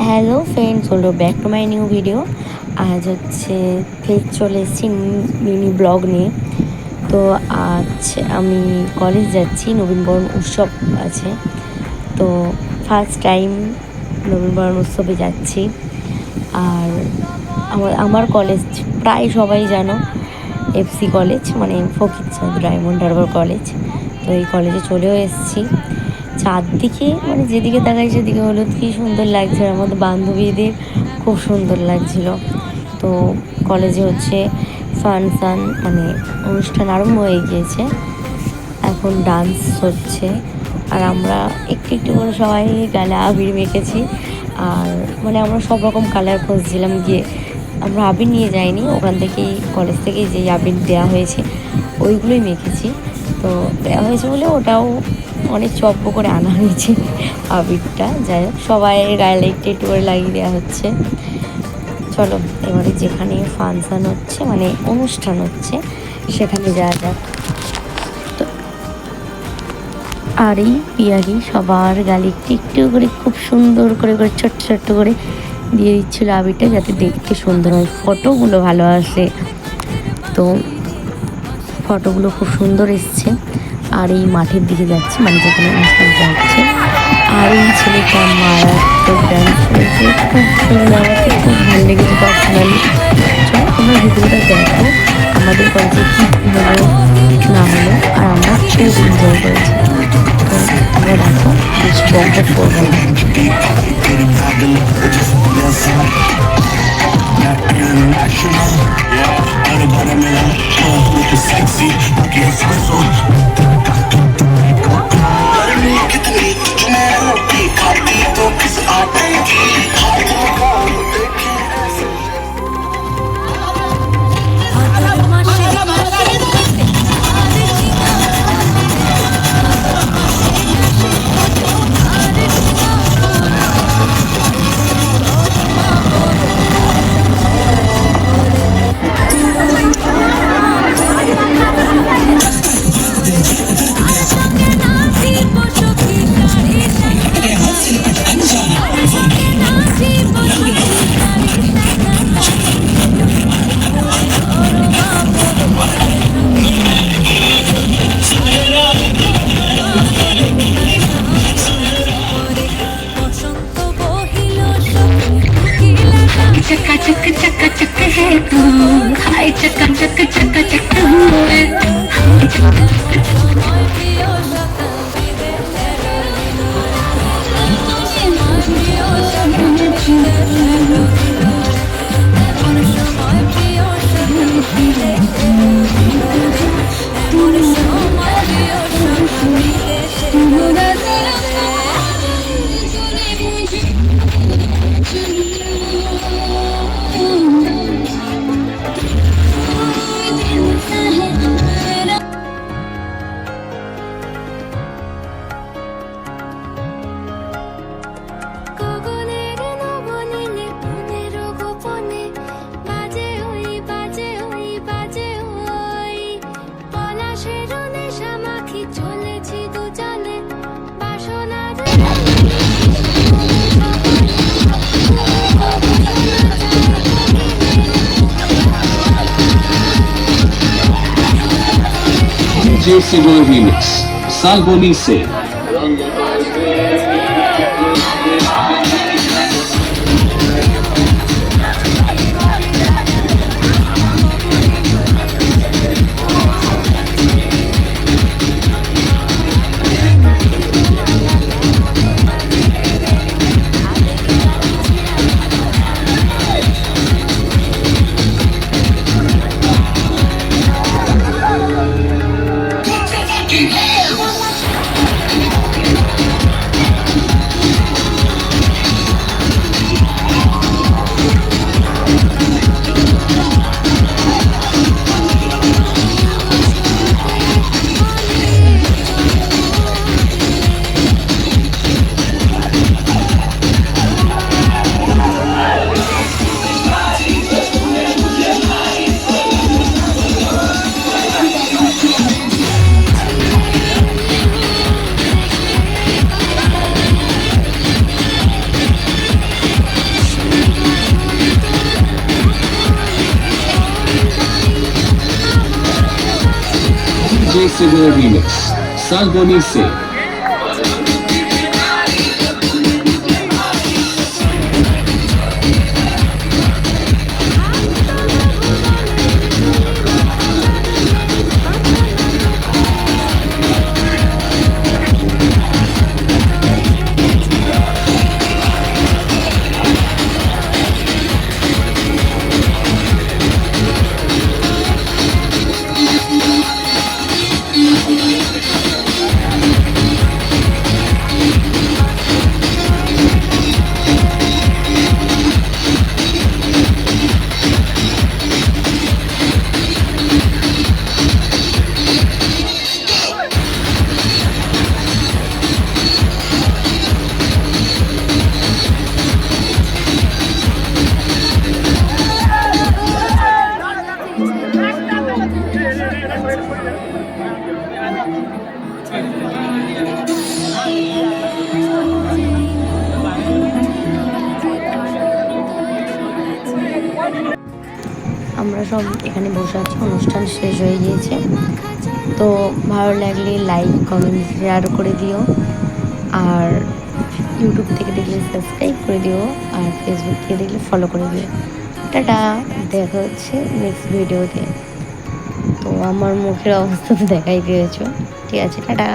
Hello friends, হলো back to my new video. আজ হচ্ছে ফের চলে এসেছি মিনি ব্লগ নিয়ে। তো আজ আমি কলেজ যাচ্ছি, নবীনবরণ উৎসব আছে। তো ফার্স্ট টাইম নবীনবরণ উৎসবে যাচ্ছি। আর আমার কলেজ প্রায় সবাই জানো, এফসি কলেজ, মানে ফকিরচাঁদ ডায়মন্ড হারবার কলেজ। তো এই কলেজে চলেও এসেছি। চারদিকে মানে যেদিকে তাকাই সেদিকে হলুদ, কী সুন্দর লাগছে। আর আমাদের বান্ধবীদের খুব সুন্দর লাগছিল। তো কলেজে হচ্ছে ফাংশান, মানে অনুষ্ঠান আরম্ভ হয়ে গিয়েছে। এখন ডান্স হচ্ছে, আর আমরা একটু একটু করে সবাই গালে আবির মেখেছি। আর মানে আমরা সব রকম কালার খুঁজছিলাম গিয়ে। আমরা আবির নিয়ে যাইনি, ওখান থেকেই কলেজ থেকেই যে আবির দেওয়া হয়েছে ওইগুলোই মেখেছি। তো দেওয়া হয়েছে বলে ওটাও অনেক চপ্প করে আনা হয়েছে আবিরটা। যাই হোক, সবাই গায়ে একটু একটু করে লাগিয়ে দেওয়া হচ্ছে। চলো এবারে যেখানে ফাংশান হচ্ছে, মানে অনুষ্ঠান হচ্ছে, সেখানে যাওয়া যাক। তো আর এই পিয়ারি সবার গালে একটু একটু করে খুব সুন্দর করে করে ছোট্ট ছোট্ট করে দিয়ে দিচ্ছিলো আবিরটা, যাতে দেখতে সুন্দর হয়, ফটোগুলো ভালো আসে। তো ফটোগুলো খুব সুন্দর এসছে। আর এই মাঠের দিকে যাচ্ছি, মানে যেখানে অনুষ্ঠানটা হচ্ছে। আর এই ছেলেটা মারাত্মক ডান্স করেছে, খুব সুন্দর, আমাকে খুব ভালো লেগেছে পার্সোনালি। চলো তোমরা ভিডিওটা দেখো, আমাদের কলেজে কী হলো না হলো। আর আমরা খুব এনজয় করেছি। তো তোমরা দেখো, বেশি বক করবো না। चक्का चक चक्का चक है तू, हाय चक्का चक चक्का चक हुए। DJ Civil Remix, Salboni Se. DJ Sigur Remix, Salboni Se. আমরা সব এখানে বসে আছি, অনুষ্ঠান শেষ হয়ে গিয়েছে। তো ভালো লাগলে লাইক কমেন্ট শেয়ার করে দিও, আর ইউটিউব থেকে দেখলে সাবস্ক্রাইব করে দিও, আর ফেসবুক থেকে দেখলে ফলো করে দিও। টাটা, দেখা হচ্ছে নেক্সট ভিডিওতে। তো আমার মুখের অবস্থা তো দেখাই দিয়েছো, ঠিক আছে, টাটা।